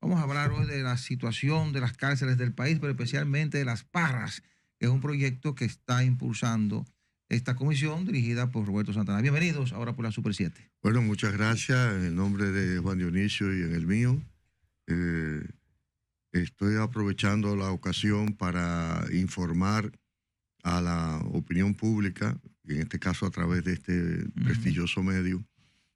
Vamos a hablar hoy de la situación de las cárceles del país, pero especialmente de las Parras, que es un proyecto que está impulsando esta comisión dirigida por Roberto Santana. Bienvenidos ahora por la Super 7. Bueno, muchas gracias en el nombre de Juan Dionisio y en el mío. Estoy aprovechando la ocasión para informar a la opinión pública, en este caso a través de este prestigioso medio,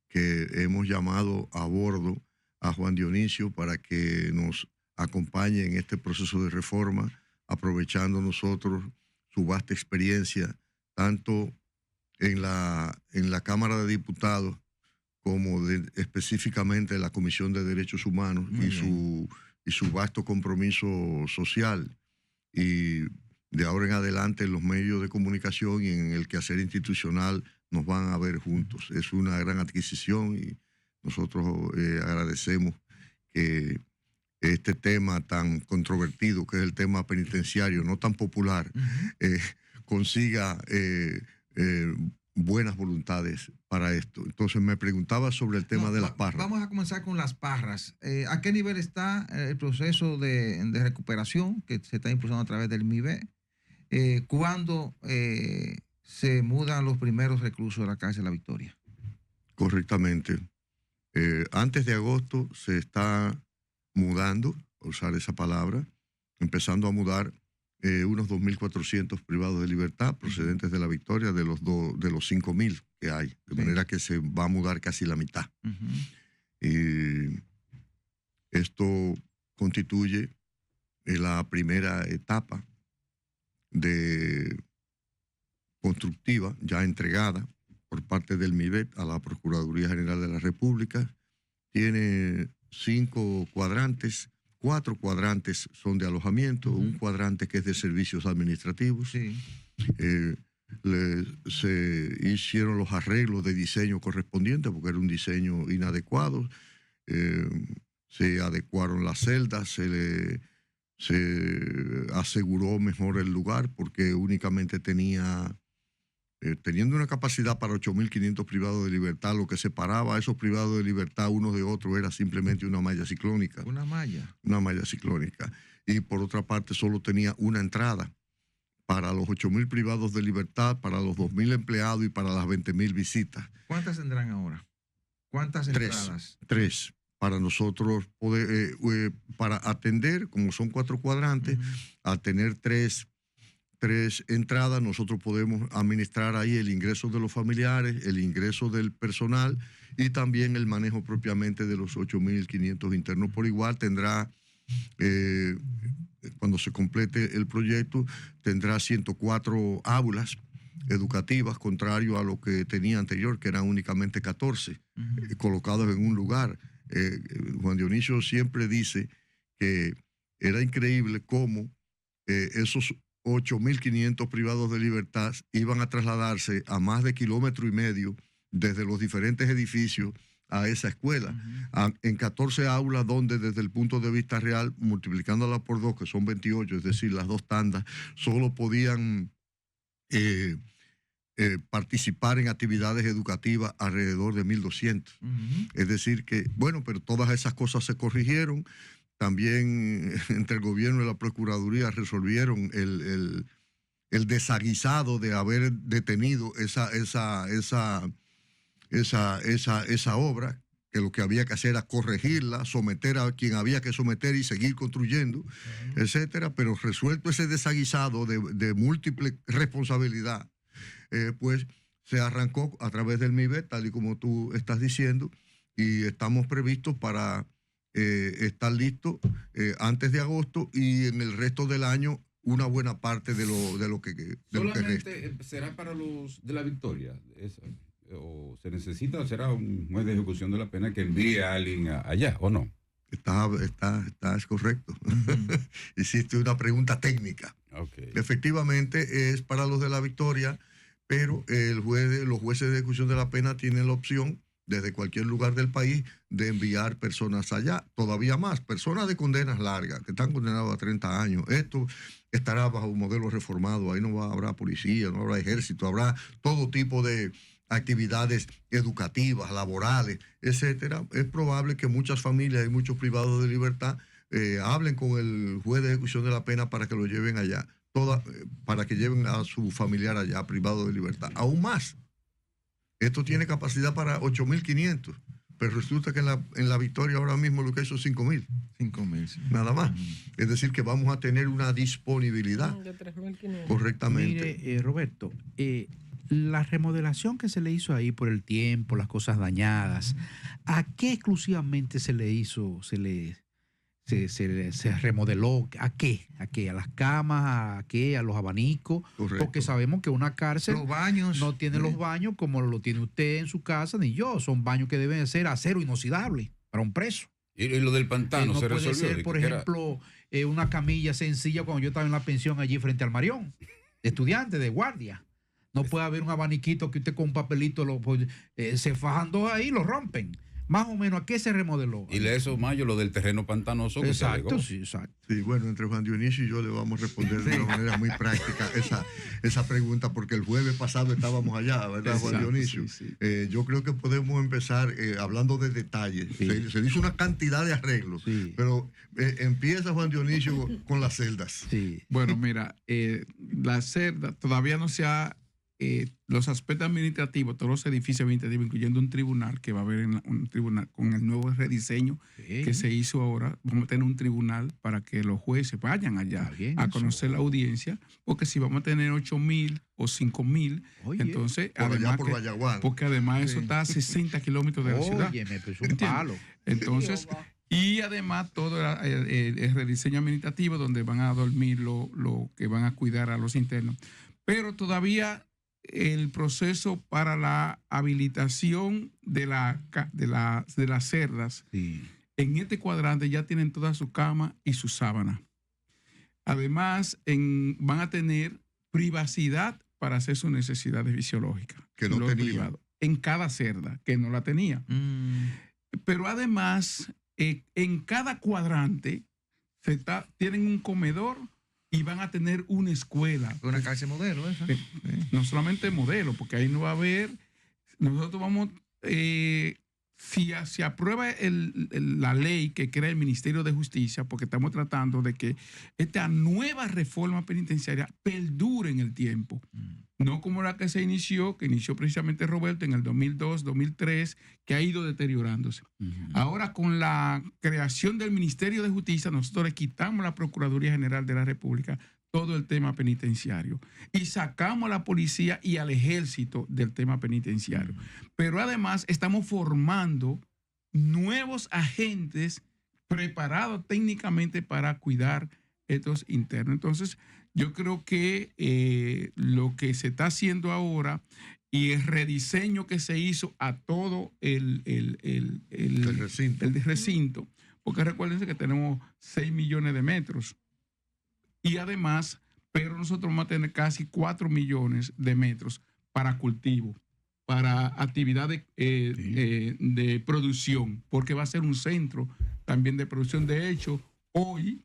que hemos llamado a bordo a Juan Dionisio para que nos acompañe en este proceso de reforma, aprovechando nosotros su vasta experiencia, tanto en la Cámara de Diputados como específicamente en la Comisión de Derechos Humanos y su vasto compromiso social. Y de ahora en adelante en los medios de comunicación y en el quehacer institucional nos van a ver juntos. Es una gran adquisición y nosotros agradecemos que este tema tan controvertido, que es el tema penitenciario, no tan popular, consiga buenas voluntades para esto. Entonces me preguntaba sobre el tema de las Parras. Vamos a comenzar con las Parras. ¿A qué nivel está el proceso de recuperación que se está impulsando a través del MIBE? ¿Cuándo se mudan los primeros reclusos de la cárcel La Victoria? Correctamente. Antes de agosto se está mudando, a usar esa palabra, empezando a mudar unos 2.400 privados de libertad procedentes de La Victoria, de los 5.000 que hay, de manera que se va a mudar casi la mitad. Y esto constituye la primera etapa constructiva ya entregada por parte del MIBET a la Procuraduría General de la República. Tiene 5 cuadrantes. 4 cuadrantes son de alojamiento, un cuadrante que es de servicios administrativos. Se hicieron los arreglos de diseño correspondientes porque era un diseño inadecuado. Se adecuaron las celdas, se aseguró mejor el lugar porque únicamente teniendo una capacidad para 8.500 privados de libertad, lo que separaba a esos privados de libertad unos de otros era simplemente una malla ciclónica. Una malla. Una malla ciclónica. Y por otra parte solo tenía una entrada para los 8.000 privados de libertad, para los 2.000 empleados y para las 20.000 visitas. ¿Cuántas tendrán ahora? ¿Cuántas entradas? 3. Para nosotros poder, para atender, como son 4 cuadrantes, al tener 3 entradas, nosotros podemos administrar ahí el ingreso de los familiares, el ingreso del personal y también el manejo propiamente de los 8.500 internos. Por igual tendrá, cuando se complete el proyecto, tendrá 104 aulas educativas, contrario a lo que tenía anterior, que eran únicamente 14, colocados en un lugar. Juan Dionisio siempre dice que era increíble cómo esos 8.500 privados de libertad iban a trasladarse a más de 1,5 kilómetros desde los diferentes edificios a esa escuela, en 14 aulas donde desde el punto de vista real, multiplicándola por 2, que son 28, es decir, las 2 tandas, solo podían participar en actividades educativas alrededor de 1.200. Es decir que, bueno, pero todas esas cosas se corrigieron. También entre el gobierno y la Procuraduría resolvieron el desaguisado de haber detenido esa obra, que lo que había que hacer era corregirla, someter a quien había que someter y seguir construyendo, etcétera. Pero resuelto ese desaguisado de múltiple responsabilidad, pues se arrancó a través del MIBET, tal y como tú estás diciendo, y estamos previstos para estar listos antes de agosto y en el resto del año una buena parte de lo que resta. ¿Será para los de La Victoria? ¿O se necesita o será un juez de ejecución de la pena que envíe a alguien allá o no? Es correcto. Hiciste una pregunta técnica. Efectivamente es para los de La Victoria, pero los jueces de ejecución de la pena tienen la opción desde cualquier lugar del país de enviar personas allá. Todavía más, personas de condenas largas, que están condenados a 30 años. Esto estará bajo un modelo reformado. Ahí no habrá policía, no habrá ejército, habrá todo tipo de actividades educativas, laborales, etcétera, es probable que muchas familias y muchos privados de libertad hablen con el juez de ejecución de la pena para que lo lleven allá, para que lleven a su familiar allá, privado de libertad. Aún más, esto tiene capacidad para 8.500, pero resulta que en la Victoria ahora mismo lo que hay son 5.000. 5.000, sí. Nada más. Es decir, que vamos a tener una disponibilidad De 3.500. correctamente. Mire, Roberto, la remodelación que se le hizo ahí por el tiempo, las cosas dañadas, ¿a qué exclusivamente se le hizo, se remodeló? ¿A qué? ¿A qué? ¿A las camas? ¿A qué? ¿A los abanicos? Correcto. Porque sabemos que una cárcel Los baños. no tiene los baños como lo tiene usted en su casa, ni yo. Son baños que deben ser acero inoxidable para un preso. Y lo del pantano No se puede resolvió. ser, por ejemplo, una camilla sencilla cuando yo estaba en la pensión allí frente al Marión, de estudiante, de guardia. No puede haber un abaniquito que usted con un papelito se fajan dos ahí y lo rompen. Más o menos, ¿a qué se remodeló? Y eso, Mayo, lo del terreno pantanoso que se alegó. Exacto, sí, exacto. Sí, bueno, entre Juan Dionisio y yo le vamos a responder de una manera muy práctica esa pregunta, porque el jueves pasado estábamos allá, ¿verdad, Juan Exacto, Dionisio? sí. Yo creo que podemos empezar hablando de detalles. Sí. Se hizo una cantidad de arreglos, Sí. pero empieza Juan Dionisio con las celdas. Sí. Bueno, mira, la celda todavía no se ha... los aspectos administrativos, todos los edificios administrativos, incluyendo un tribunal, que va a haber un tribunal con el nuevo rediseño que se hizo ahora, vamos a tener un tribunal para que los jueces vayan allá Está bien, a conocer la audiencia, porque si vamos a tener 8.000 o 5.000, Oye. entonces, Por allá además por que- Vallaguán. porque además eso está a 60 kilómetros de la ciudad. Óyeme, pues un ¿Entiendes? palo. Entonces, y además todo el rediseño administrativo donde van a dormir lo que van a cuidar a los internos. Pero todavía el proceso para la habilitación de las cerdas Sí. en este cuadrante ya tienen toda su cama y su sábana. Además, van a tener privacidad para hacer sus necesidades fisiológicas. Que no Los tenían. privados, en cada cerda, que no la tenía. Pero además, en cada cuadrante tienen un comedor y van a tener una escuela. Una cárcel modelo esa. No solamente modelo, porque ahí no va a haber. Nosotros vamos. Si se aprueba la ley que crea el Ministerio de Justicia, porque estamos tratando de que esta nueva reforma penitenciaria perdure en el tiempo. No como la que inició precisamente Roberto en el 2002, 2003, que ha ido deteriorándose. Ahora, con la creación del Ministerio de Justicia, nosotros le quitamos a la Procuraduría General de la República todo el tema penitenciario y sacamos a la policía y al ejército del tema penitenciario. Pero además estamos formando nuevos agentes preparados técnicamente para cuidar estos internos. Entonces, yo creo que lo que se está haciendo ahora y el rediseño que se hizo a todo el recinto, porque recuérdense que tenemos 6 millones de metros. Y además, pero nosotros vamos a tener casi 4 millones de metros para cultivo, para actividades de producción, porque va a ser un centro también de producción. De hecho, hoy,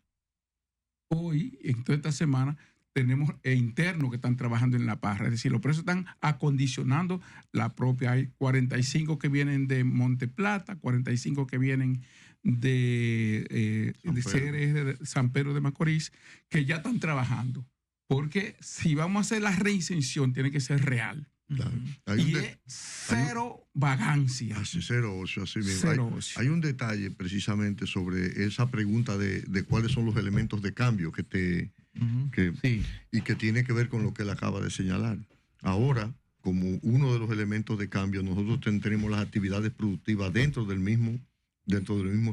en toda esta semana, tenemos internos que están trabajando en La Parra. Es decir, los presos están acondicionando la propia. Hay 45 que vienen de Monte Plata, 45 que vienen de CRS de San Pedro de Macorís, que ya están trabajando. Porque si vamos a hacer la reinserción, tiene que ser real. Claro. Y es cero vagancia. Cero ocio, así mismo. Cero ocio. Hay un detalle precisamente sobre esa pregunta de cuáles son los elementos de cambio y que tiene que ver con lo que él acaba de señalar. Ahora, como uno de los elementos de cambio, nosotros tenemos las actividades productivas dentro del mismo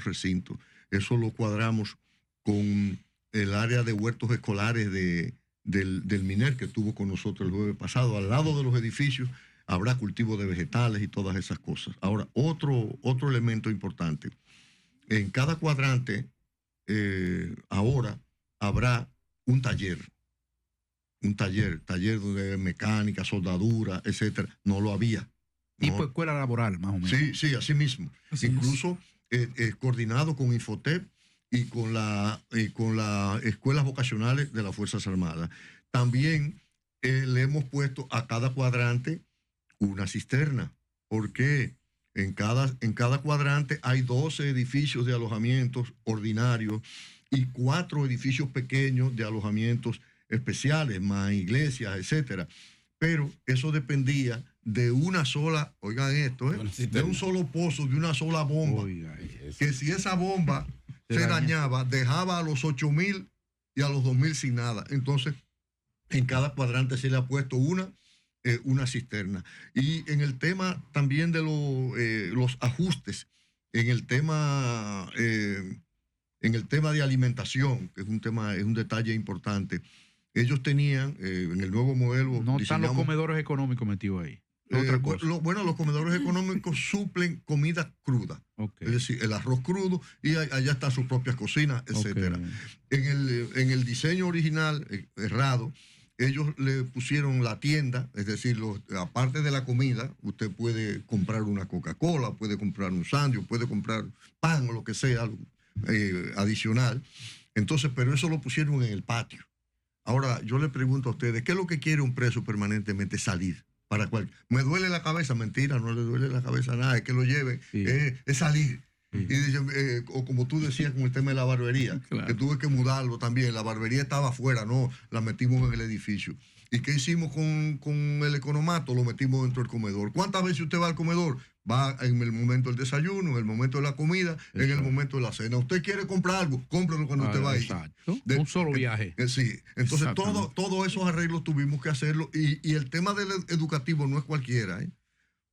recinto. Eso lo cuadramos con el área de huertos escolares del MINER que estuvo con nosotros el jueves pasado. Al lado de los edificios habrá cultivo de vegetales y todas esas cosas. Ahora, otro elemento importante. En cada cuadrante ahora habrá un taller de mecánica, soldadura, etcétera. No lo había. Tipo escuela laboral, más o menos. Sí, así mismo. Así Incluso coordinado con Infotep y con las escuelas vocacionales de las Fuerzas Armadas. También le hemos puesto a cada cuadrante una cisterna. ¿Por qué? En cada cuadrante hay 12 edificios de alojamientos ordinarios y 4 edificios pequeños de alojamientos especiales, más iglesias, etcétera. Pero eso dependía de una sola, oigan esto, de un solo pozo, de una sola bomba. Oiga, Que si esa bomba se dañaba, dejaba a los 8,000 y a los 2,000 sin nada. Entonces, en cada cuadrante se le ha puesto una cisterna. Y en el tema también de los ajustes, en el tema de alimentación, que es un detalle importante, ellos tenían en el nuevo modelo. No están los comedores económicos metidos ahí. Otra cosa. Los comedores económicos suplen comida cruda. Okay. Es decir, el arroz crudo y allá están sus propias cocinas, etcétera. Okay. En el diseño original, errado, ellos le pusieron la tienda, es decir, aparte de la comida, usted puede comprar una Coca-Cola, puede comprar un sándwich, puede comprar pan o lo que sea adicional. Entonces, pero eso lo pusieron en el patio. Ahora, yo le pregunto a ustedes, ¿qué es lo que quiere un preso permanentemente? Salir. ¿Me duele la cabeza? Mentira, no le duele la cabeza a nada, es que lo lleven, Sí. es salir. Sí. Y dice, o como tú decías con el tema de la barbería, Claro. que tuve que mudarlo también, la barbería estaba afuera, no, la metimos en el edificio. ¿Y qué hicimos con el economato? Lo metimos dentro del comedor. ¿Cuántas veces usted va al comedor? Va en el momento del desayuno, en el momento de la comida, en el momento de la cena. Usted quiere comprar algo, cómprelo cuando usted va ahí. Exacto. Un solo viaje. Sí, entonces Exactamente. todos esos arreglos tuvimos que hacerlo y el tema del educativo no es cualquiera,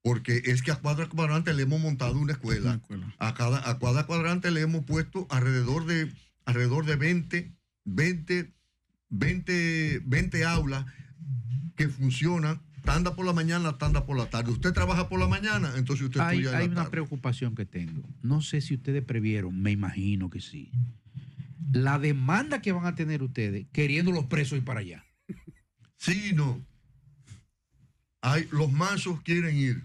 porque es que a cada cuadrante le hemos montado una escuela. A cada cuadrante le hemos puesto alrededor de 20 aulas que funcionan, tanda por la mañana, tanda por la tarde. Usted trabaja por la mañana, entonces usted Hay estudia en la una tarde. preocupación que tengo. No sé si ustedes previeron, me imagino que sí. La demanda que van a tener ustedes queriendo los presos ir para allá. Sí, no. Los mansos quieren ir.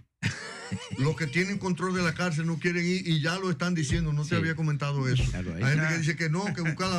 Los que tienen control de la cárcel no quieren ir y ya lo están diciendo. No Sí. te había comentado eso. Claro, ahí Hay gente está. que dice que no,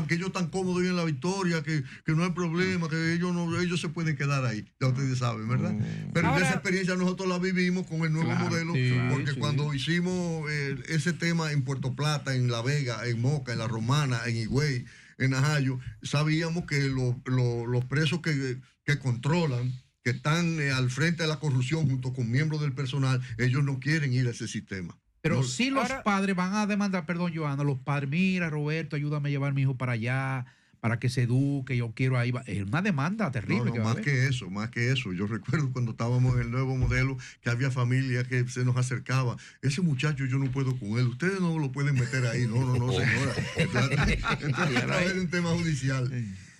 que ellos están cómodos ahí en la Victoria, que no hay problema, que ellos se pueden quedar ahí. Ya ustedes saben, ¿verdad? Pero Ahora, esa experiencia nosotros la vivimos con el nuevo Claro, modelo, sí, porque sí. cuando hicimos ese tema en Puerto Plata, en La Vega, en Moca, en La Romana, en Higüey, en Najayo, sabíamos que los presos que controlan, que están al frente de la corrupción junto con miembros del personal, ellos no quieren ir a ese sistema. Pero No, sí los Ahora- padres van a demandar, perdón, Joana, los padres, mira, Roberto, ayúdame a llevar a mi hijo para allá, para que se eduque, yo quiero ahí. Es una demanda terrible. que va a más haber. que eso. Yo recuerdo cuando estábamos en el nuevo modelo que había familias que se nos acercaba. Ese muchacho yo no puedo con él. Ustedes no lo pueden meter ahí. No, señora. Entonces, a través de un tema judicial.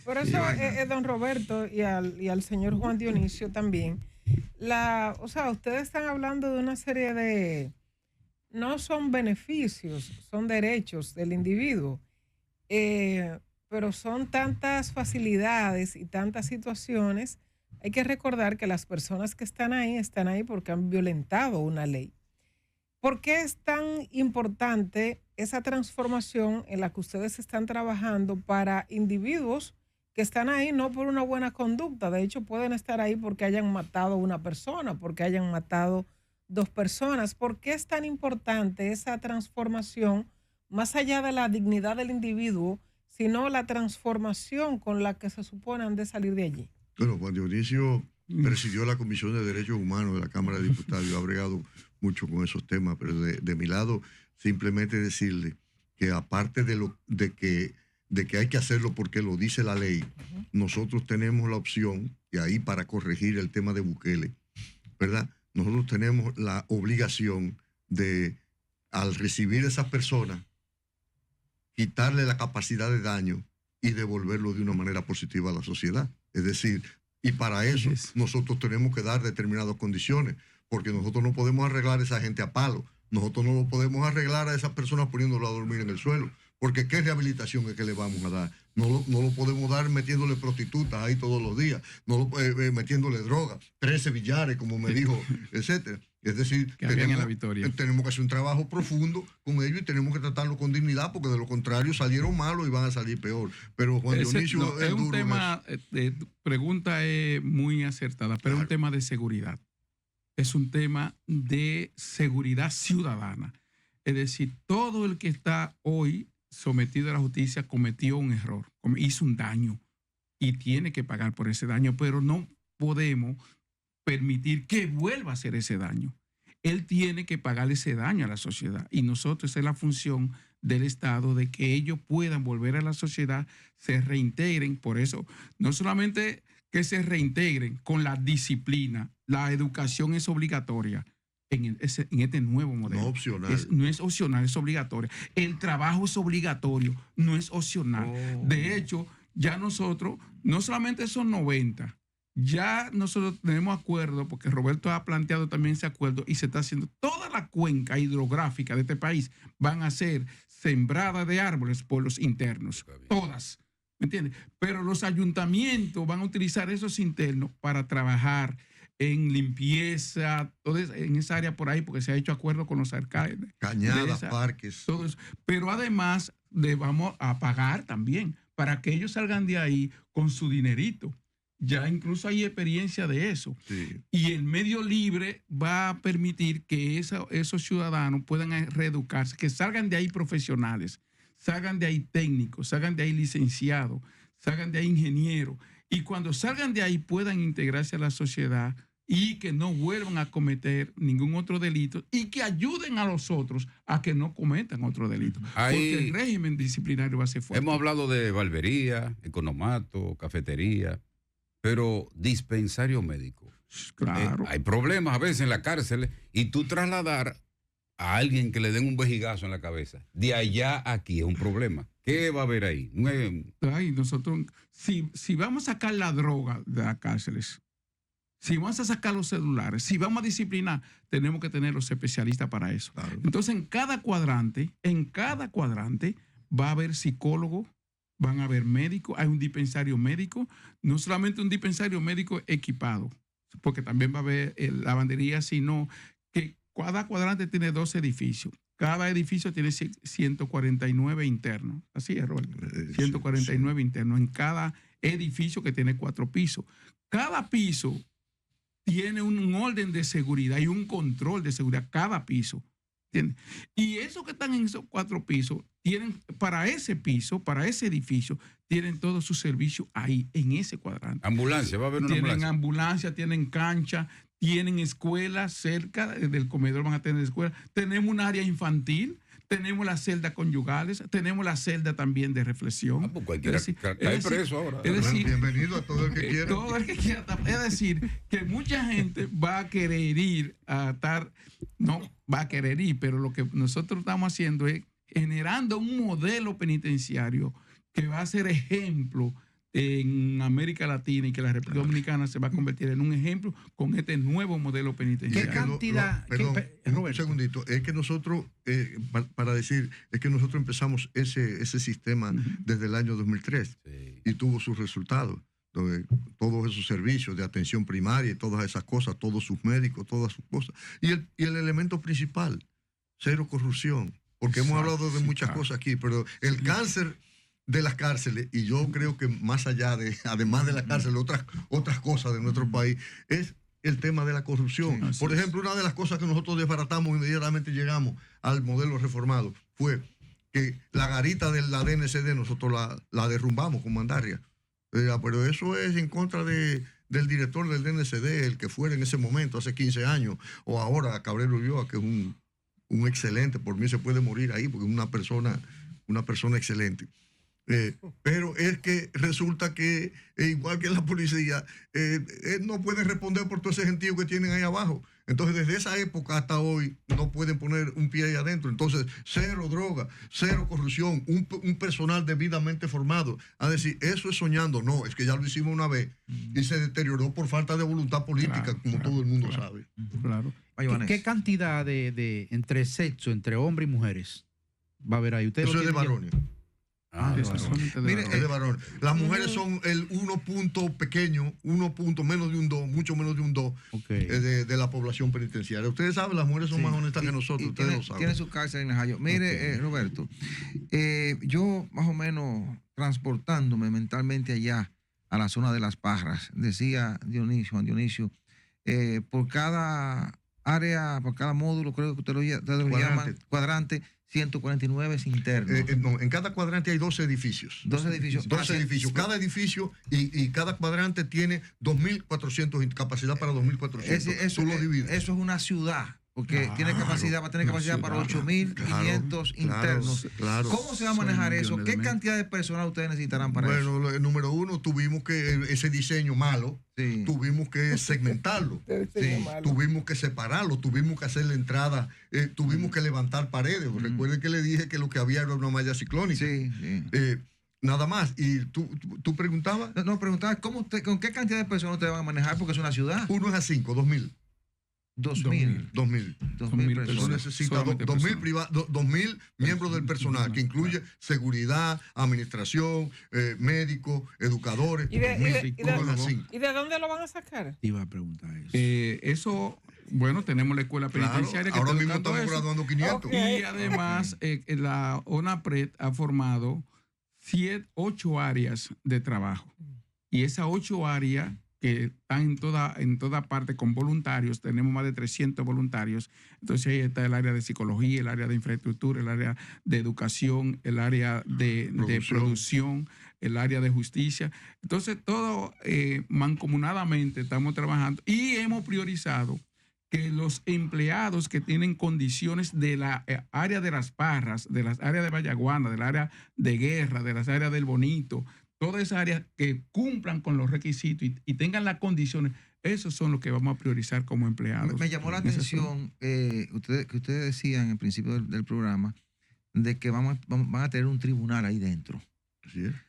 Por eso, don Roberto y al señor Juan Dionisio también, ustedes están hablando de una serie de, no son beneficios, son derechos del individuo, pero son tantas facilidades y tantas situaciones. Hay que recordar que las personas que están ahí porque han violentado una ley. ¿Por qué es tan importante esa transformación en la que ustedes están trabajando para individuos que están ahí no por una buena conducta? De hecho, pueden estar ahí porque hayan matado a una persona, porque hayan matado 2 personas. ¿Por qué es tan importante esa transformación, más allá de la dignidad del individuo, sino la transformación con la que se supone han de salir de allí? Bueno, Juan Dionisio presidió la Comisión de Derechos Humanos de la Cámara de Diputados. Yo he bregado mucho con esos temas, pero de mi lado, simplemente decirle que aparte de que hay que hacerlo porque lo dice la ley, nosotros tenemos la opción, y ahí para corregir el tema de Bukele, ¿verdad? Nosotros tenemos la obligación de, al recibir a esas personas, quitarle la capacidad de daño y devolverlo de una manera positiva a la sociedad. Es decir, y para eso nosotros tenemos que dar determinadas condiciones, porque nosotros no podemos arreglar a esa gente a palo, nosotros no lo podemos arreglar a esas personas poniéndolo a dormir en el suelo, porque ¿qué rehabilitación es que le vamos a dar? No lo podemos dar metiéndole prostitutas ahí todos los días, metiéndole droga, 13 billares, como me dijo, etcétera. Es decir, Que habían en la Victoria. tenemos que hacer un trabajo profundo con ellos y tenemos que tratarlo con dignidad, porque de lo contrario salieron malos y van a salir peor. Pero Juan Dionisio es un duro en tema, pregunta es muy acertada, pero es un tema de seguridad. es un tema de seguridad ciudadana. Es decir, todo el que está hoy sometido a la justicia cometió un error, hizo un daño y tiene que pagar por ese daño, pero no podemos permitir que vuelva a hacer ese daño. Él tiene que pagar ese daño a la sociedad y nosotros, esa es la función del Estado, de que ellos puedan volver a la sociedad, se reintegren. Por eso, no solamente que se reintegren con la disciplina, la educación es obligatoria en este nuevo modelo. No opcional. No es opcional, es obligatoria. El trabajo es obligatorio, no es opcional. De hecho, ya nosotros, no solamente son 90, ya nosotros tenemos acuerdo, porque Roberto ha planteado también ese acuerdo y se está haciendo. Toda la cuenca hidrográfica de este país van a ser sembradas de árboles por los internos. Todas. ¿Me entiendes? Pero los ayuntamientos van a utilizar esos internos para trabajar en limpieza, en esa área por ahí, porque se ha hecho acuerdo con los alcaldes. Cañadas, parques. Todo eso. Pero además le vamos a pagar también para que ellos salgan de ahí con su dinerito. Ya incluso hay experiencia de eso. Sí. Y el medio libre va a permitir que esos ciudadanos puedan reeducarse, que salgan de ahí profesionales, salgan de ahí técnicos, salgan de ahí licenciados, salgan de ahí ingenieros. Y cuando salgan de ahí puedan integrarse a la sociedad y que no vuelvan a cometer ningún otro delito y que ayuden a los otros a que no cometan otro delito. Porque el régimen disciplinario va a ser fuerte. Hemos hablado de barbería, economato, cafetería, pero dispensario médico. Claro. Hay problemas a veces en la cárcel y tú trasladar a alguien que le den un vejigazo en la cabeza, de allá a aquí es un problema. ¿Qué va a haber ahí? Ay, nosotros, si vamos a sacar la droga de las cárceles, si vamos a sacar los celulares, si vamos a disciplinar, tenemos que tener los especialistas para eso. Claro. Entonces, en cada cuadrante va a haber psicólogos, van a haber médicos, hay un dispensario médico, no solamente un dispensario médico equipado, porque también va a haber lavandería, sino que cada cuadrante tiene 2 edificios. Cada edificio tiene 149 internos. Así es, Roberto. 149 internos en cada edificio, que tiene 4 pisos. Cada piso tiene un orden de seguridad y un control de seguridad, cada piso. ¿Entiendes? Y esos que están en esos 4 pisos, tienen para ese piso, para ese edificio, tienen todo su servicio ahí, en ese cuadrante. Ambulancia, va a haber una tienen ambulancia. ambulancia, tienen cancha, tienen escuelas cerca del comedor, van a tener escuelas. Tenemos un área infantil, tenemos las celdas conyugales, tenemos la celda también de reflexión. Pues cualquiera cae preso ahora. Es decir, bienvenido a todo el que quiera. todo el que quiera. Es decir, que mucha gente va a querer ir a estar, no va a querer ir, pero lo que nosotros estamos haciendo es generando un modelo penitenciario que va a ser ejemplo en América Latina y que la República Dominicana se va a convertir en un ejemplo con este nuevo modelo penitenciario. ¿Qué cantidad? Perdón, un Roberto. segundito. Es que nosotros, para decir, es que nosotros empezamos ese sistema desde el año 2003 y tuvo sus resultados. Todos esos servicios de atención primaria y todas esas cosas, todos sus médicos, todas sus cosas. Y el elemento principal, cero corrupción. Porque hemos hablado de muchas cosas aquí, pero el cáncer de las cárceles, y yo creo que más allá de, además de la cárcel, otras cosas de nuestro país, es el tema de la corrupción. Por ejemplo, una de las cosas que nosotros desbaratamos inmediatamente llegamos al modelo reformado fue que la garita de la DNCD nosotros la derrumbamos con Mandarria. Pero eso es en contra del director del DNCD, el que fuera en ese momento, hace 15 años, o ahora Cabrera Ulloa, que es un excelente, por mí se puede morir ahí, porque es una persona excelente. Pero es que resulta que, igual que la policía, no pueden responder por todo ese gentío que tienen ahí abajo. Entonces, desde esa época hasta hoy, no pueden poner un pie ahí adentro. Entonces, cero droga, cero corrupción, un personal debidamente formado. A decir, eso es soñando. No, es que ya lo hicimos una vez y se deterioró por falta de voluntad política, como todo el mundo sabe. Claro. ¿Qué cantidad de entre sexo, entre hombres y mujeres va a haber ahí? Eso es de varones. Mire, Es de varones. Las mujeres son el 1 punto pequeño, 1 punto menos de un 2, mucho menos de un 2 de la población penitenciaria. Ustedes saben, las mujeres son más honestas que nosotros, ustedes lo saben. Tiene su cárcel en Najayo. Mire, Roberto, yo más o menos transportándome mentalmente allá a la zona de Las Parras, decía Juan Dionisio, por cada área, por cada módulo, creo que ustedes lo llaman cuadrante, 149 internos. No, en cada cuadrante hay 12 edificios. 12 edificios. 12 edificios. Cada edificio y cada cuadrante tiene 2.400, capacidad para 2.400. Tú lo divides. Eso es una ciudad. Porque va a tener capacidad para 8.500 internos. Claro. ¿Cómo se va a manejar eso? ¿Qué cantidad de personal ustedes necesitarán para eso? Bueno, número uno, tuvimos que, ese diseño malo, tuvimos que segmentarlo. Tuvimos que separarlo, tuvimos que hacer la entrada, tuvimos que levantar paredes. Recuerden que le dije que lo que había era una malla ciclónica. Nada más. ¿Y tú preguntabas? No, preguntaba, ¿con qué cantidad de personas ustedes van a manejar? Porque es una ciudad. 1 es a 5, 2.000. 2.000 personas. Necesita 2.000 miembros del personal, que incluye seguridad, administración, médicos, educadores. ¿Y de dónde lo van a sacar? Iba a preguntar eso. Eso, bueno, tenemos la escuela penitenciaria. Claro, ahora mismo estamos graduando 500. Y además, la ONAPRED ha formado 8 áreas de trabajo. Y esas 8 áreas que están en toda parte con voluntarios, tenemos más de 300 voluntarios. Entonces ahí está el área de psicología, el área de infraestructura, el área de educación, el área de producción, el área de justicia. Entonces todo mancomunadamente estamos trabajando y hemos priorizado que los empleados que tienen condiciones de la área de las Parras, de las áreas de Vallaguana, del área de Guerra, de las áreas del Bonito, todas esas áreas que cumplan con los requisitos y tengan las condiciones, esos son los que vamos a priorizar como empleados. Me llamó la atención que ustedes decían en principio del programa de que van a tener un tribunal ahí dentro.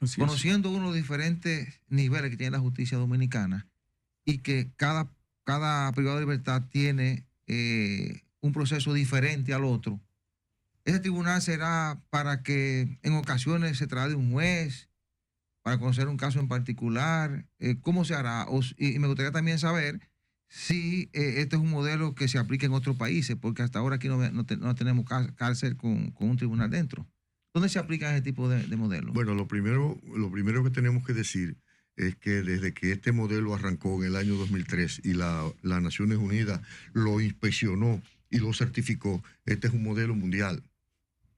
Así Conociendo uno de los diferentes niveles que tiene la justicia dominicana y que cada privado de libertad tiene un proceso diferente al otro. Ese tribunal será para que en ocasiones se traslade un juez para conocer un caso en particular. ¿Cómo se hará? Y me gustaría también saber si este es un modelo que se aplica en otros países, porque hasta ahora aquí no tenemos cárcel con un tribunal dentro. ¿Dónde se aplica ese tipo de modelo? Bueno, lo primero que tenemos que decir es que desde que este modelo arrancó en el año 2003 y las Naciones Unidas lo inspeccionó y lo certificó, este es un modelo mundial.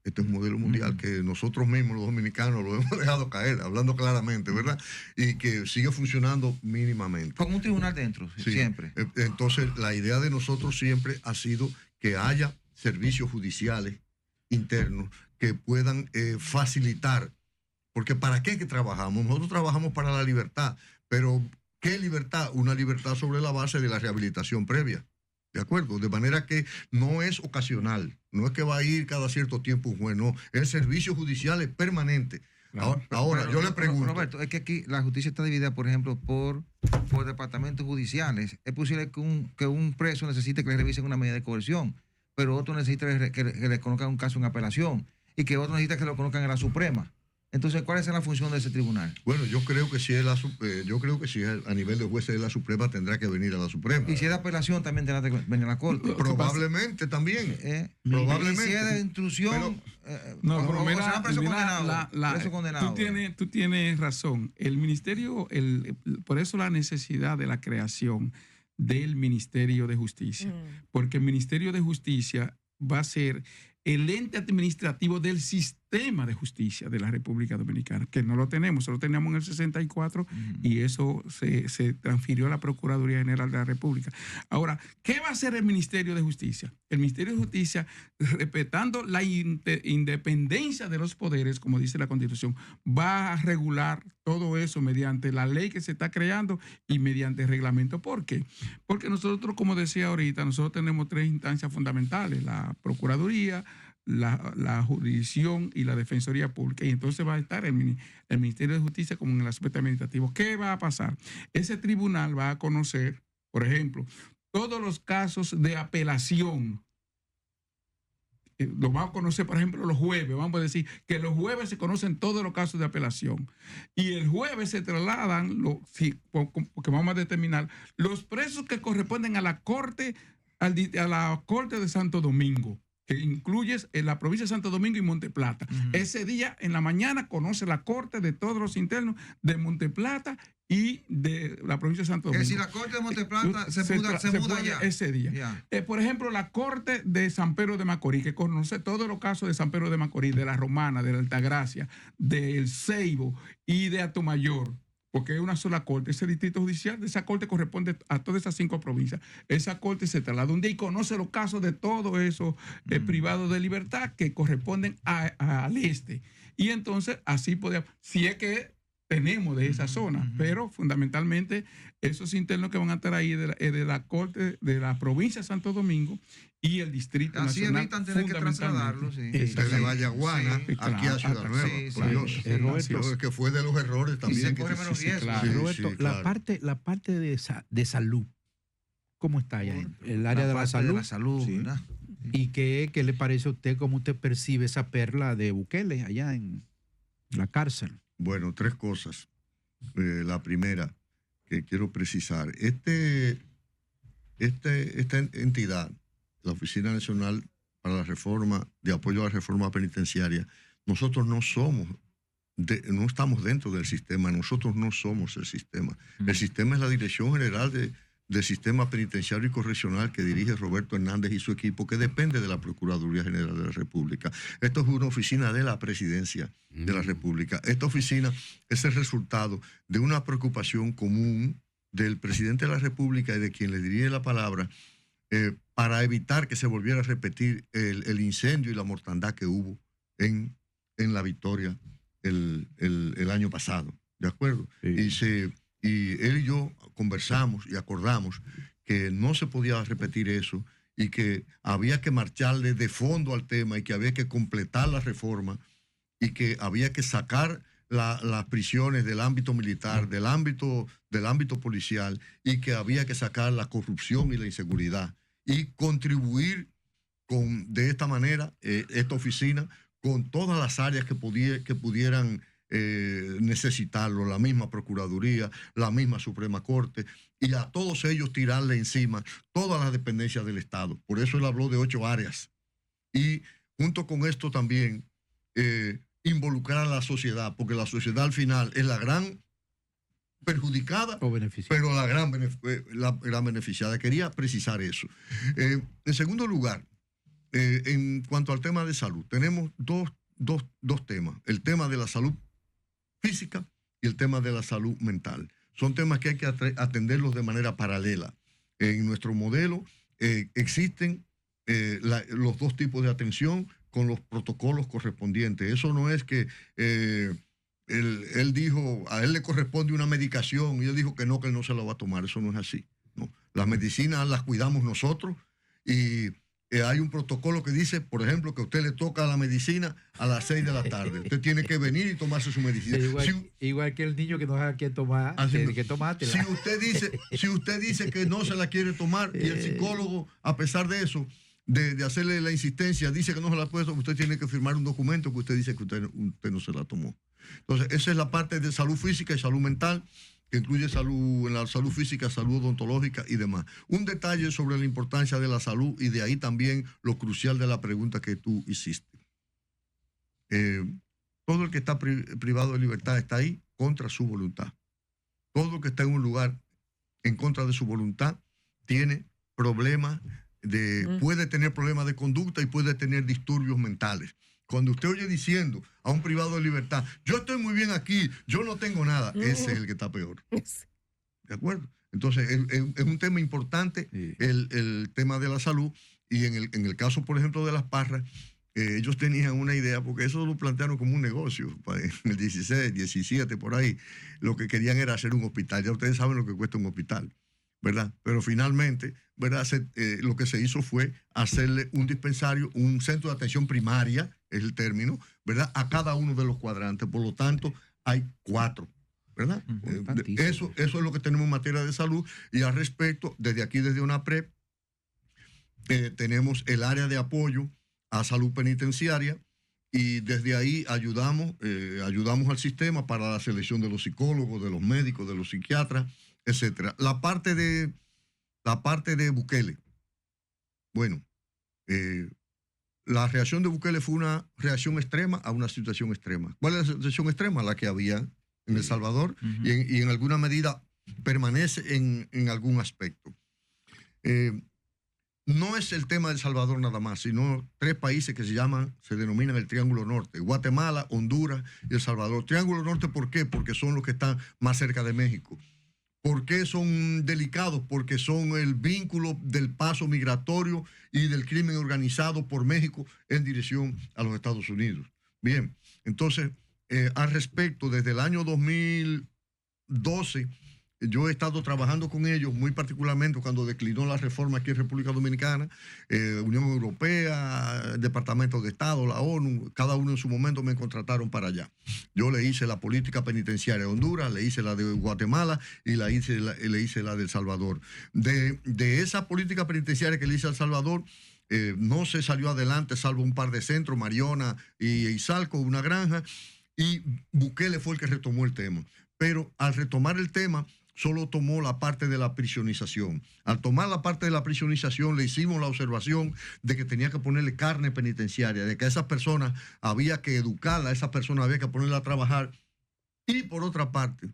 Este es un modelo mundial que nosotros mismos, los dominicanos, lo hemos dejado caer, hablando claramente, ¿verdad? Y que sigue funcionando mínimamente. Con un tribunal dentro, siempre. Entonces, la idea de nosotros siempre ha sido que haya servicios judiciales internos que puedan facilitar. Porque ¿para qué que trabajamos? Nosotros trabajamos para la libertad. Pero, ¿qué libertad? Una libertad sobre la base de la rehabilitación previa. ¿De acuerdo? De manera que no es ocasional, no es que va a ir cada cierto tiempo un juez, no, el servicio judicial es permanente. Ahora, yo le pregunto. Roberto, es que aquí la justicia está dividida, por ejemplo, por departamentos judiciales. Es posible que un preso necesite que le revisen una medida de coerción, pero otro necesita que le conozcan un caso en apelación y que otro necesita que lo conozcan en la Suprema. Entonces, ¿cuál es la función de ese tribunal? Bueno, yo creo que si es a nivel de jueces de la Suprema tendrá que venir a la Suprema. Y si es de apelación también tendrá que venir a la Corte. Probablemente también. Probablemente. Y si es de intrusión, tú tienes razón. El ministerio, por eso la necesidad de la creación del Ministerio de Justicia, porque el Ministerio de Justicia va a ser el ente administrativo del sistema de justicia de la República Dominicana, que no lo tenemos, solo teníamos en el 64 y eso se transfirió a la Procuraduría General de la República. Ahora, ¿qué va a hacer el Ministerio de Justicia? El Ministerio de Justicia, respetando la independencia de los poderes, como dice la Constitución, va a regular todo eso mediante la ley que se está creando y mediante el reglamento. ¿Por qué? Porque nosotros, como decía ahorita, nosotros tenemos 3 instancias fundamentales: la Procuraduría, la jurisdicción y la Defensoría Pública, y entonces va a estar el Ministerio de Justicia como en el aspecto administrativo. ¿Qué va a pasar? Ese tribunal va a conocer, por ejemplo, todos los casos de apelación. Lo vamos a conocer, por ejemplo, los jueves. Vamos a decir que los jueves se conocen todos los casos de apelación y el jueves se trasladan, porque vamos a determinar los presos que corresponden a la Corte de Santo Domingo. que incluyes en la provincia de Santo Domingo y Monteplata. Ese día, en la mañana, conoce la corte de todos los internos de Monteplata y de la provincia de Santo Domingo. Es decir, la corte de Monteplata se muda ya. Ese día. Por ejemplo, la corte de San Pedro de Macorís, que conoce todos los casos de San Pedro de Macorís, de la Romana, de la Altagracia, del Ceibo y de Atomayor, porque es una sola corte. Ese distrito judicial, esa corte corresponde a todas esas 5 provincias. Esa corte se traslada un día y conoce los casos de todos esos privados de libertad que corresponden al este. Y entonces, así podemos, si es que tenemos de esa zona, pero fundamentalmente esos internos que van a estar ahí de la corte de la provincia de Santo Domingo y el distrito así nacional. Evitan tener que trasladarlo, sí. Desde Vallaguana aquí a Ciudad Nueva. Roberto, que fue de los errores también. Y se corre menos riesgo. Roberto, la parte de salud, ¿cómo está allá? El área de la salud. De la salud, sí. ¿verdad? ¿Y qué le parece a usted, cómo usted percibe esa perla de Bukele allá en la cárcel? Bueno, 3 cosas. La primera que quiero precisar, esta entidad, la Oficina Nacional para la Reforma, de Apoyo a la Reforma Penitenciaria, nosotros no estamos dentro del sistema, nosotros no somos el sistema. El sistema es la Dirección General del Sistema Penitenciario y Correccional que dirige Roberto Hernández y su equipo, que depende de la Procuraduría General de la República. Esto es una oficina de la Presidencia de la República. Esta oficina es el resultado de una preocupación común del presidente de la República y de quien le dirige la palabra para evitar que se volviera a repetir el incendio y la mortandad que hubo en La Victoria el año pasado. ¿De acuerdo? Sí. Y él y yo conversamos y acordamos que no se podía repetir eso y que había que marcharle de fondo al tema y que había que completar la reforma y que había que sacar las prisiones del ámbito militar, del ámbito policial, y que había que sacar la corrupción y la inseguridad y contribuir de esta manera, esta oficina, con todas las áreas que pudieran necesitarlo, la misma Procuraduría, la misma Suprema Corte, y a todos ellos tirarle encima todas las dependencias del Estado. Por eso él habló de 8 áreas. Y junto con esto también involucrar a la sociedad, porque la sociedad al final es la gran perjudicada, pero la gran beneficiada. Quería precisar eso. En segundo lugar, en cuanto al tema de salud, tenemos dos temas. El tema de la salud física y el tema de la salud mental. Son temas que hay que atenderlos de manera paralela. En nuestro modelo existen los 2 tipos de atención con los protocolos correspondientes. Eso no es que él dijo, a él le corresponde una medicación y él dijo que él no se la va a tomar. Eso no es así. No. Las medicinas las cuidamos nosotros y hay un protocolo que dice, por ejemplo, que a usted le toca la medicina a las 6 de la tarde. Usted tiene que venir y tomarse su medicina. Igual que el niño que no sabe qué tomar, tiene que tomártela. Si usted dice que no se la quiere tomar y el psicólogo, a pesar de eso, de hacerle la insistencia, dice que no se la puede tomar, usted tiene que firmar un documento que usted dice que usted no se la tomó. Entonces, esa es la parte de salud física y salud mental, que incluye en la salud física, salud odontológica y demás. Un detalle sobre la importancia de la salud y de ahí también lo crucial de la pregunta que tú hiciste. Todo el que está privado de libertad está ahí contra su voluntad. Todo el que está en un lugar en contra de su voluntad tiene problemas puede tener problemas de conducta y puede tener disturbios mentales. Cuando usted oye diciendo a un privado de libertad, yo estoy muy bien aquí, yo no tengo nada, ese es el que está peor. ¿De acuerdo? Entonces, es un tema importante, el tema de la salud, y en el caso, por ejemplo, de las Parras, ellos tenían una idea, porque eso lo plantearon como un negocio, en el 16, 17, por ahí, lo que querían era hacer un hospital. Ya ustedes saben lo que cuesta un hospital, ¿verdad? Pero finalmente, ¿verdad? Lo que se hizo fue hacerle un dispensario, un centro de atención primaria, es el término, ¿verdad? A cada uno de los cuadrantes. Por lo tanto, hay 4, ¿verdad? Eso es lo que tenemos en materia de salud. Y al respecto, desde UNAPREP, tenemos el área de apoyo a salud penitenciaria y desde ahí ayudamos al sistema para la selección de los psicólogos, de los médicos, de los psiquiatras, etcétera. La parte de Bukele, bueno, la reacción de Bukele fue una reacción extrema a una situación extrema. ¿Cuál es la situación extrema? La que había en El Salvador y en alguna medida permanece en algún aspecto. No es el tema de El Salvador nada más, sino 3 países que se denominan el Triángulo Norte: Guatemala, Honduras y El Salvador. Triángulo Norte, ¿por qué? Porque son los que están más cerca de México. ¿Por qué son delicados? Porque son el vínculo del paso migratorio y del crimen organizado por México en dirección a los Estados Unidos. Bien, entonces, al respecto, desde el año 2012, yo he estado trabajando con ellos, muy particularmente cuando declinó la reforma aquí en República Dominicana, Unión Europea, Departamento de Estado, la ONU, cada uno en su momento me contrataron para allá. Yo le hice la política penitenciaria de Honduras, le hice la de Guatemala y le hice la de El Salvador. De esa política penitenciaria que le hice a El Salvador, no se salió adelante, salvo un par de centros, Mariona y Izalco, una granja, y Bukele fue el que retomó el tema. Pero al retomar el tema, solo tomó la parte de la prisionización. Al tomar la parte de la prisionización, le hicimos la observación de que tenía que ponerle carne penitenciaria, de que a esas personas había que educarla, a esas personas había que ponerla a trabajar. Y por otra parte,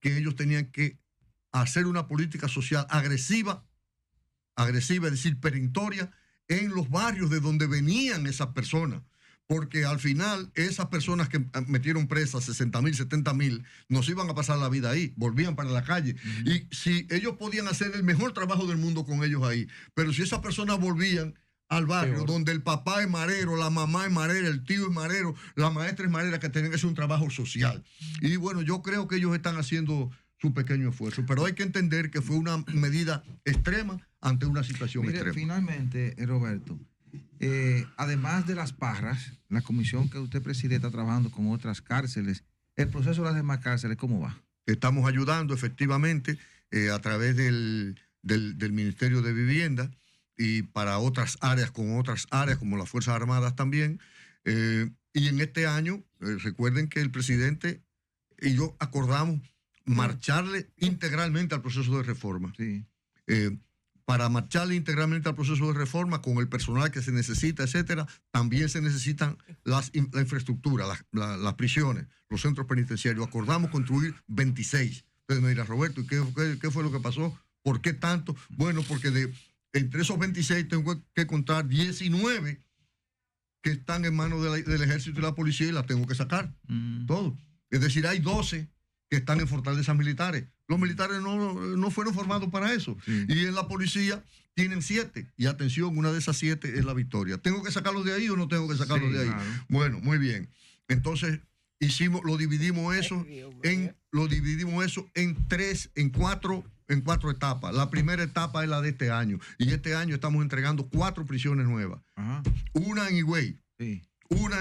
que ellos tenían que hacer una política social agresiva, es decir, perentoria, en los barrios de donde venían esas personas. Porque al final esas personas que metieron presas 60,000, 70,000, nos iban a pasar la vida ahí, volvían para la calle. Y si ellos podían hacer el mejor trabajo del mundo con ellos ahí, pero si esas personas volvían al barrio donde el papá es marero, la mamá es marera, el tío es marero, la maestra es marera, que tenían que hacer un trabajo social. Y bueno, yo creo que ellos están haciendo su pequeño esfuerzo, pero hay que entender que fue una medida extrema ante una situación extrema. Finalmente, Roberto, además de Las Parras, la comisión que usted preside está trabajando con otras cárceles. ¿El proceso de las demás cárceles cómo va? Estamos ayudando efectivamente a través del Ministerio de Vivienda y para otras áreas, como las Fuerzas Armadas también. Y en este año, recuerden que el presidente y yo acordamos marcharle integralmente al proceso de reforma. Sí. Para marcharle integralmente al proceso de reforma con el personal que se necesita, etcétera, también se necesitan la infraestructura, las prisiones, los centros penitenciarios. Acordamos construir 26. Entonces me dirá, Roberto, ¿y qué fue lo que pasó? ¿Por qué tanto? Bueno, porque entre esos 26 tengo que contar 19 que están en manos del ejército y la policía y las tengo que sacar. Todo. Es decir, hay 12 que están en fortalezas militares. Los militares no fueron formados para eso. Sí. Y en la policía tienen 7. Y atención, una de esas 7 es La Victoria. ¿Tengo que sacarlos de ahí o no tengo que sacarlos de ahí? Claro. Bueno, muy bien. Entonces, lo dividimos eso en cuatro etapas. La primera etapa es la de este año. Y este año estamos entregando 4 prisiones nuevas. Ajá. Una en Higüey. Sí. Una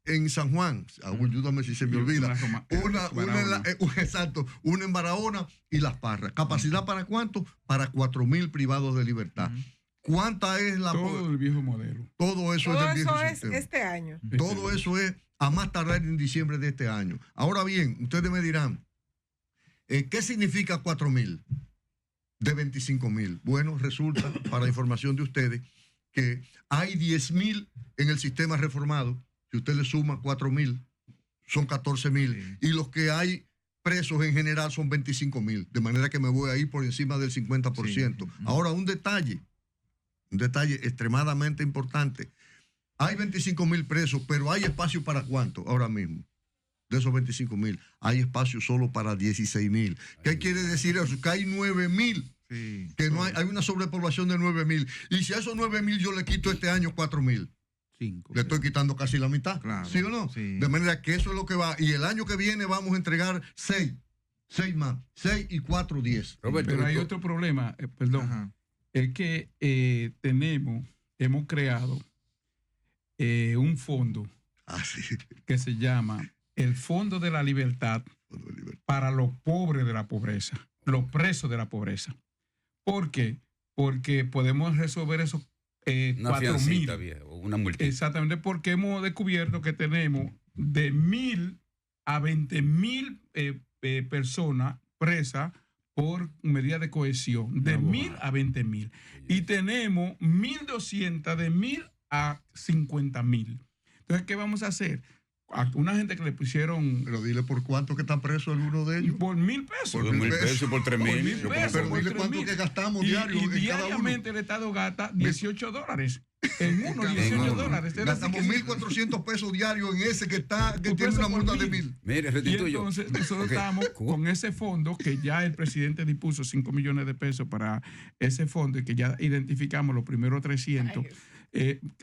en San Juan, ayúdame si se me olvida, una en Barahona y Las Parras. ¿Capacidad para cuánto? Para 4,000 privados de libertad. ¿Cuánta es la... Todo el viejo modelo. Todo eso es del viejo sistema. Este año. Todo eso es a más tardar en diciembre de este año. Ahora bien, ustedes me dirán, ¿qué significa 4,000 de 25,000? Bueno, resulta, para información de ustedes, que hay 10,000 en el sistema reformado. Si usted le suma 4,000, son 14,000. Sí. Y los que hay presos en general son 25,000. De manera que me voy a ir por encima del 50%. Sí. Ahora, un detalle extremadamente importante. Hay 25,000 presos, pero ¿hay espacio para cuánto ahora mismo? De esos 25,000, hay espacio solo para 16,000. ¿Qué quiere decir eso? Que hay 9,000. Sí. Que no hay una sobrepoblación de 9,000. Y si a esos 9,000 yo le quito este año 4,000. Le estoy quitando casi la mitad. Claro, ¿sí o no? Sí. De manera que eso es lo que va. Y el año que viene vamos a entregar 6 más. 6 y 4, 10. Roberto, pero hay otro problema, perdón. Ajá. Es que hemos creado un fondo que se llama el Fondo de la Libertad para los pobres de la pobreza, los presos de la pobreza. ¿Por qué? Porque podemos resolver esos 4,000. Una multa. Exactamente, porque hemos descubierto que tenemos de 1,000 a 20,000 personas presas por medida de cohesión, de 1,000 a 20,000. Y tenemos 1,200 de 1,000 a 50,000. Entonces, ¿qué vamos a hacer? A una gente que le pusieron Pero dile por cuánto que está preso alguno de ellos. por 1,000 pesos. Por 1,000 pesos, por 3,000. Pero dile cuánto que gastamos diario Y en cada uno. diariamente el Estado gasta $18. En uno, $18. Es decir, Gastamos que- 1,400 pesos diarios en ese que tiene una multa de 1,000. Mire, Y restituyo. entonces nosotros Ok. estamos con ese fondo que ya el presidente dispuso 5 millones de pesos para ese fondo y que ya identificamos los primeros 300.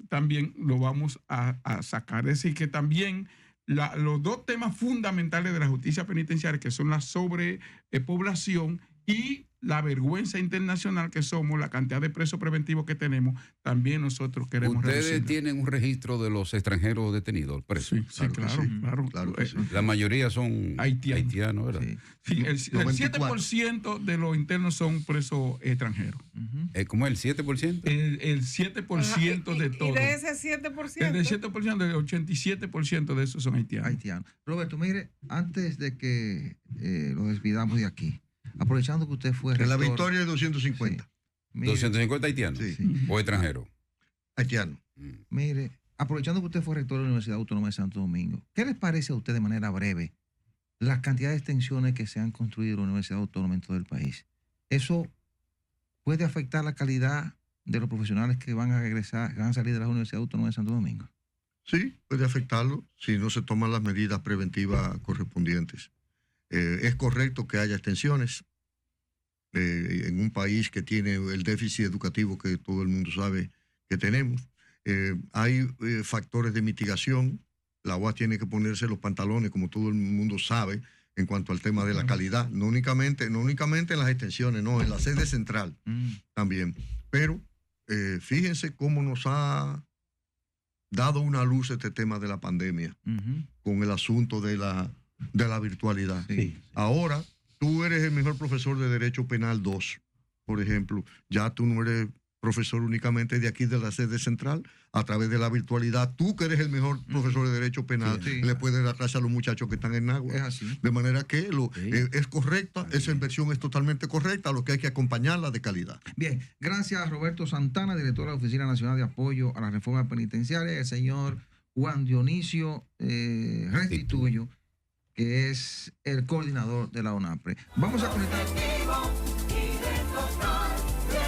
También lo vamos a sacar. Es decir, que también los dos temas fundamentales de la justicia penitenciaria, que son la sobrepoblación y la vergüenza internacional que somos, la cantidad de presos preventivos que tenemos, también nosotros queremos Ustedes reducirla. tienen un registro de los extranjeros detenidos, presos. Sí, claro, sí, claro. claro que sí. La mayoría son Haitianos. ¿verdad? Sí. Sí, el 94. 7% de los internos son presos extranjeros. Ujú. ¿Cómo es el 7%? El 7% de Y todos. de ese 7%. El del 7%, el 87% de esos son haitianos. Haitiano. Roberto, mire, antes de que lo despidamos de aquí, aprovechando que usted fue En la rector, victoria es 250. mire, 250 haitianos Sí. sí, o extranjeros. Haitiano. mire, aprovechando que usted fue rector de la Universidad Autónoma de Santo Domingo, ¿qué les parece a usted de manera breve la cantidad de extensiones que se han construido en la Universidad Autónoma en todo el país? ¿Eso puede afectar la calidad de los profesionales que van a regresar, que van a salir de la Universidad Autónoma de Santo Domingo? Sí, puede afectarlo si no se toman las medidas preventivas correspondientes. Es correcto que haya extensiones en un país que tiene el déficit educativo que todo el mundo sabe que tenemos. Hay factores de mitigación. La UAS tiene que ponerse los pantalones, como todo el mundo sabe, en cuanto al tema de la calidad. No únicamente en las extensiones, no, en la sede central también. Pero fíjense cómo nos ha dado una luz este tema de la pandemia Ujú. con el asunto de la virtualidad. Sí. Ahora, tú eres el mejor profesor de Derecho Penal 2, por ejemplo. Ya tú no eres profesor únicamente de aquí de la sede central, a través de la virtualidad. Tú que eres el mejor profesor de Derecho Penal, Sí. le puedes dar clase a los muchachos que están en Nagua. Es así. De manera que es correcta, esa inversión es totalmente correcta, lo que hay que acompañarla de calidad. Bien, gracias a Roberto Santana, director de la Oficina Nacional de Apoyo a la Reforma Penitenciaria, y el señor Juan Dionisio Restituyo, que es el coordinador de la ONAPRE. Vamos a conectar.